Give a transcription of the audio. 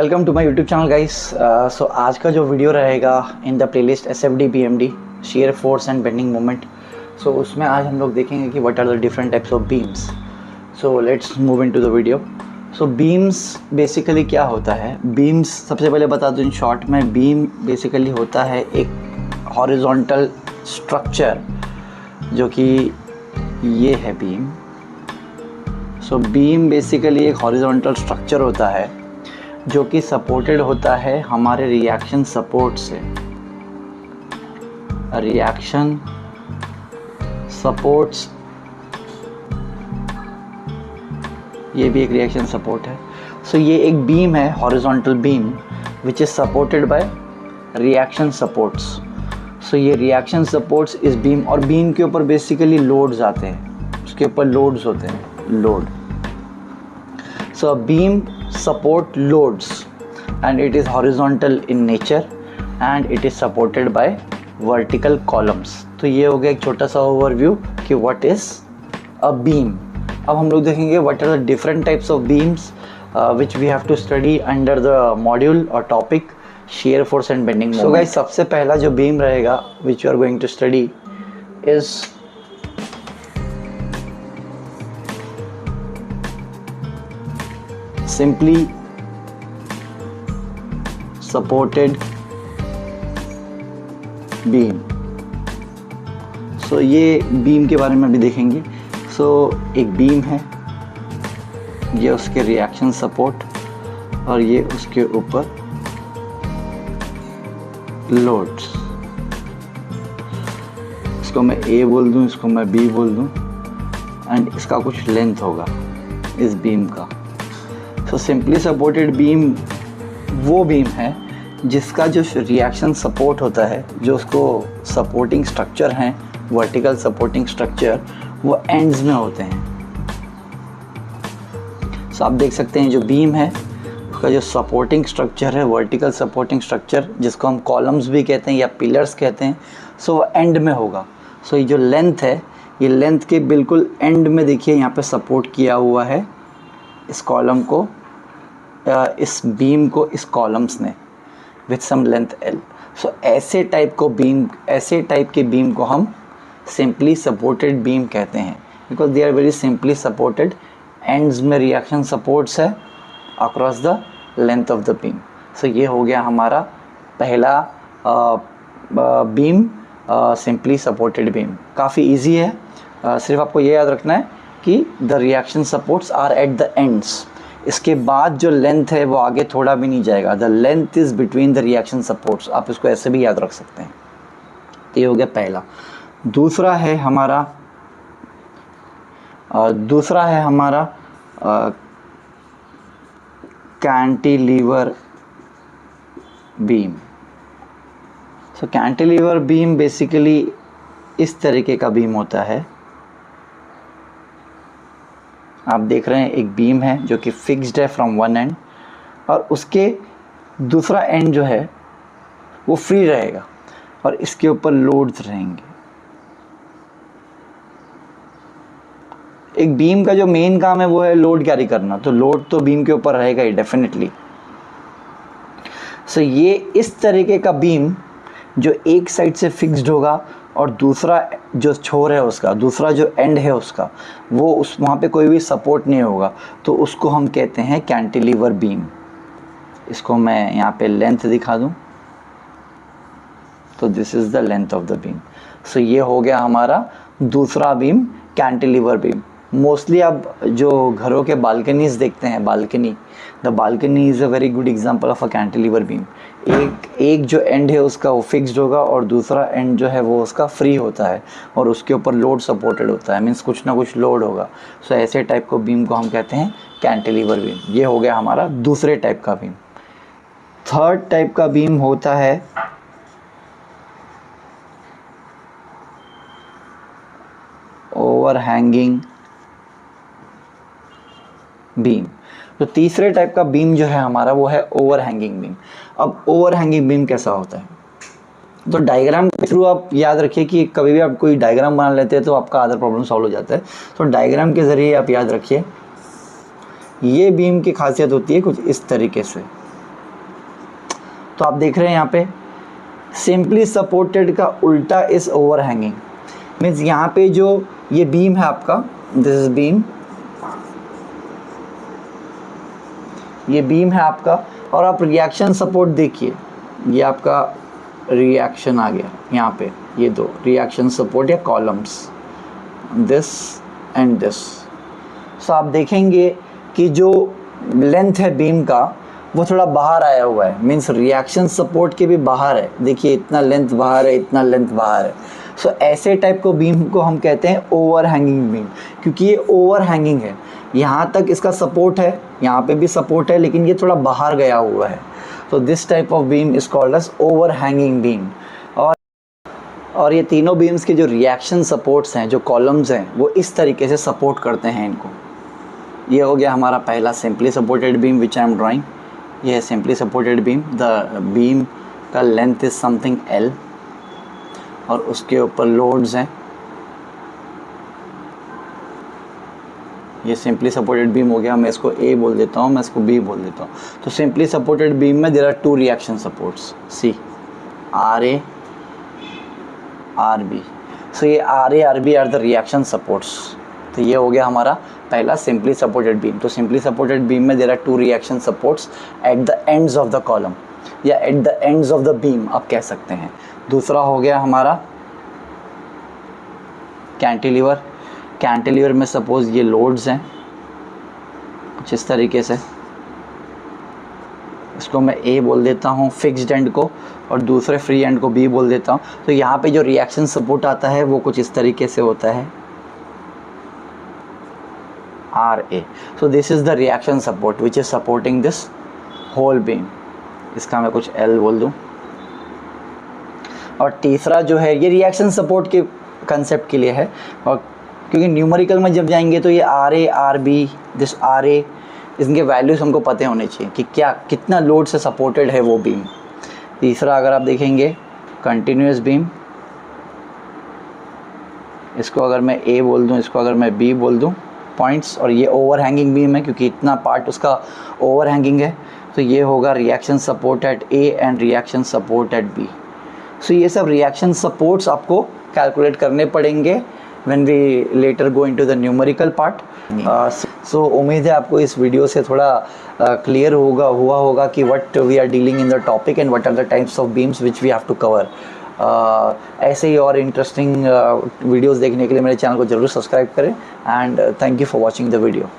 Welcome to my YouTube channel guys. So आज का जो वीडियो रहेगा in the playlist SFD BMD shear force and bending moment. So उसमें आज हम लोग देखेंगे कि what are the different types of beams. So let's move into the video. So beams basically क्या होता है? बीम्स सबसे पहले बता दूं इन शॉर्ट में, बीम बेसिकली होता है एक हॉरिजॉन्टल स्ट्रक्चर जो कि ये है बीम। सो बीम बेसिकली एक हॉरिजॉन्टल स्ट्रक्चर होता है जो कि सपोर्टेड होता है हमारे रिएक्शन सपोर्ट से। रिएक्शन सपोर्ट्स, ये भी एक रिएक्शन सपोर्ट है। सो ये एक बीम है, horizontal beam which is supported by reaction supports. So ये रिएक्शन सपोर्ट्स इस बीम, और बीम के ऊपर बेसिकली लोड्स आते हैं, उसके ऊपर लोड्स होते हैं, load. So a beam support loads and it is horizontal in nature and it is supported by vertical columns। तो ये हो गया एक छोटा सा ओवरव्यू कि what is a beam। अब हम लोग देखेंगे what are the different types of beams which we have to study under the module or topic shear force and bending moment। So guys, सबसे पहला जो beam रहेगा which you are going to study is simply supported beam। सो ये beam के बारे में भी देखेंगे। सो एक बीम है, ये उसके रिएक्शन सपोर्ट और ये उसके ऊपर लोड्स। इसको मैं A बोल दूं, इसको मैं B बोल दूं, एंड इसका कुछ लेंथ होगा इस बीम का। सो सिंपली सपोर्टेड बीम वो बीम है जिसका जो रिएक्शन सपोर्ट होता है, जो उसको सपोर्टिंग स्ट्रक्चर हैं, वर्टिकल सपोर्टिंग स्ट्रक्चर, वो एंड्स में होते हैं। सो आप देख सकते हैं जो बीम है उसका जो सपोर्टिंग स्ट्रक्चर है, वर्टिकल सपोर्टिंग स्ट्रक्चर, जिसको हम कॉलम्स भी कहते हैं या पिलर्स कहते हैं, सो वो एंड में होगा। सो ये जो लेंथ है, ये लेंथ के बिल्कुल एंड में देखिए यहाँ पे सपोर्ट किया हुआ है इस कॉलम को, इस बीम को इस कॉलम्स ने विथ सम लेंथ L। सो ऐसे टाइप के बीम को हम सिंपली सपोर्टेड बीम कहते हैं, because they are very simply supported. Ends में रिएक्शन सपोर्ट्स है across the length of the beam. So ये हो गया हमारा पहला बीम, सिंपली सपोर्टेड बीम। काफ़ी इजी है, सिर्फ आपको ये याद रखना है कि the reaction supports are at the ends. इसके बाद जो लेंथ है वो आगे थोड़ा भी नहीं जाएगा। The length is between the reaction supports. आप इसको ऐसे भी याद रख सकते हैं। तो ये हो गया पहला। दूसरा है हमारा कैंटिलीवर बीम। सो कैंटिलीवर बीम बेसिकली इस तरीके का बीम होता है। आप देख रहे हैं एक बीम है जो कि फिक्स्ड है फ्रॉम वन एंड, और उसके दूसरा एंड जो है वो फ्री रहेगा और इसके ऊपर लोड्स रहेंगे। एक बीम का जो मेन काम है वो है लोड कैरी करना, तो लोड तो बीम के ऊपर रहेगा ही डेफिनेटली। सो ये इस तरीके का बीम जो एक साइड से फिक्स्ड होगा और दूसरा जो छोर है उसका, दूसरा जो एंड है उसका, वो उस वहाँ पे कोई भी सपोर्ट नहीं होगा, तो उसको हम कहते हैं कैंटिलीवर बीम। इसको मैं यहाँ पे लेंथ दिखा दूँ तो this is the length of the beam. So ये हो गया हमारा दूसरा बीम, कैंटिलीवर बीम। मोस्टली आप जो घरों के बालकनीज देखते हैं, the balcony is a very good example of a cantilever beam. एक जो एंड है उसका वो फिक्स्ड होगा और दूसरा एंड जो है वो उसका फ्री होता है और उसके ऊपर लोड सपोर्टेड होता है, मीन्स कुछ ना कुछ लोड होगा। सो ऐसे टाइप को बीम को हम कहते हैं कैंटिलीवर बीम। ये हो गया हमारा दूसरे टाइप का बीम। थर्ड टाइप का बीम होता है ओवरहैंगिंग बीम। तो तीसरे टाइप का बीम जो है हमारा वो है ओवरहैंगिंग बीम। अब ओवरहैंगिंग बीम कैसा होता है? तो डायग्राम के थ्रू आप याद रखिए कि कभी भी आप कोई डायग्राम बना लेते हैं तो आपका अदर प्रॉब्लम सॉल्व हो जाता है। तो डायग्राम के ज़रिए आप याद रखिए, ये बीम की खासियत होती है कुछ इस तरीके से। तो आप देख रहे हैं यहाँ पे सिंपली सपोर्टेड का उल्टा इज ओवरहैंगिंग, मीन्स यहाँ पे जो ये बीम है आपका, दिस इज बीम, ये बीम है आपका, और आप रिएक्शन सपोर्ट देखिए, ये आपका रिएक्शन आ गया यहाँ पे, ये दो रिएक्शन सपोर्ट या कॉलम्स, दिस एंड दिस। सो आप देखेंगे कि जो लेंथ है बीम का वो थोड़ा बाहर आया हुआ है, मीन्स रिएक्शन सपोर्ट के भी बाहर है, देखिए इतना लेंथ बाहर है, इतना लेंथ बाहर है। सो ऐसे टाइप को बीम को हम कहते हैं ओवर हैंगिंग बीम, क्योंकि ये ओवर हैंगिंग है, यहाँ तक इसका सपोर्ट है, यहाँ पे भी सपोर्ट है, लेकिन ये थोड़ा बाहर गया हुआ है। तो this type of beam is called as over hanging beam. और ये तीनों बीम्स के जो रिएक्शन सपोर्ट्स हैं, जो कॉलम्स हैं, वो इस तरीके से सपोर्ट करते हैं इनको। ये हो गया हमारा पहला simply supported beam which I am drawing. ये है simply supported beam, the beam का लेंथ इज समथिंग L और उसके ऊपर लोड्स हैं। ये सिंपली सपोर्टेड बीम हो गया, मैं इसको A बोल देता हूँ, मैं इसको B बोल देता हूँ। तो सिंपली सपोर्टेड बीम में there are two reaction supports, see RA RB। So ये RA RB are the reaction supports. तो ये हो गया हमारा पहला सिंपली सपोर्टेड बीम। तो सिंपली सपोर्टेड बीम में there are two reaction supports at the ends of the column या at the ends of the beam आप कह सकते हैं। दूसरा हो गया हमारा कैंटिलीवर। कैंटिलीवर में सपोज ये लोड्स हैं कुछ इस तरीके से, इसको मैं A बोल देता हूँ फिक्स्ड एंड को, और दूसरे फ्री एंड को B बोल देता हूँ। तो यहाँ पे जो रिएक्शन सपोर्ट आता है वो कुछ इस तरीके से होता है RA। So this is the reaction support which is supporting this whole beam. इसका मैं कुछ L बोल दूँ। और तीसरा जो है ये रिएक्शन सपोर्ट के कंसेप्ट के लिए है, और क्योंकि न्यूमेरिकल में जब जाएंगे तो ये RA RB दिस RA इनके वैल्यूज़ हमको पते होने चाहिए कि क्या कितना लोड से सपोर्टेड है वो बीम। तीसरा अगर आप देखेंगे कंटिन्यूस बीम, इसको अगर मैं A बोल दूँ, इसको अगर मैं B बोल दूँ पॉइंट्स, और ये ओवर हैंगिंग बीम है क्योंकि इतना पार्ट उसका ओवर हैंगिंग है। तो ये होगा reaction support at A and reaction support at B। सो ये सब रिएक्शन सपोर्ट्स आपको कैलकुलेट करने पड़ेंगे when we later go into the numerical part। so उम्मीद है आपको इस वीडियो से थोड़ा क्लियर हुआ होगा कि what we are dealing in the topic and what are the types of beams which we have to cover। ऐसे ही और इंटरेस्टिंग वीडियोस देखने के लिए मेरे चैनल को ज़रूर सब्सक्राइब करें, and thank you for watching the video.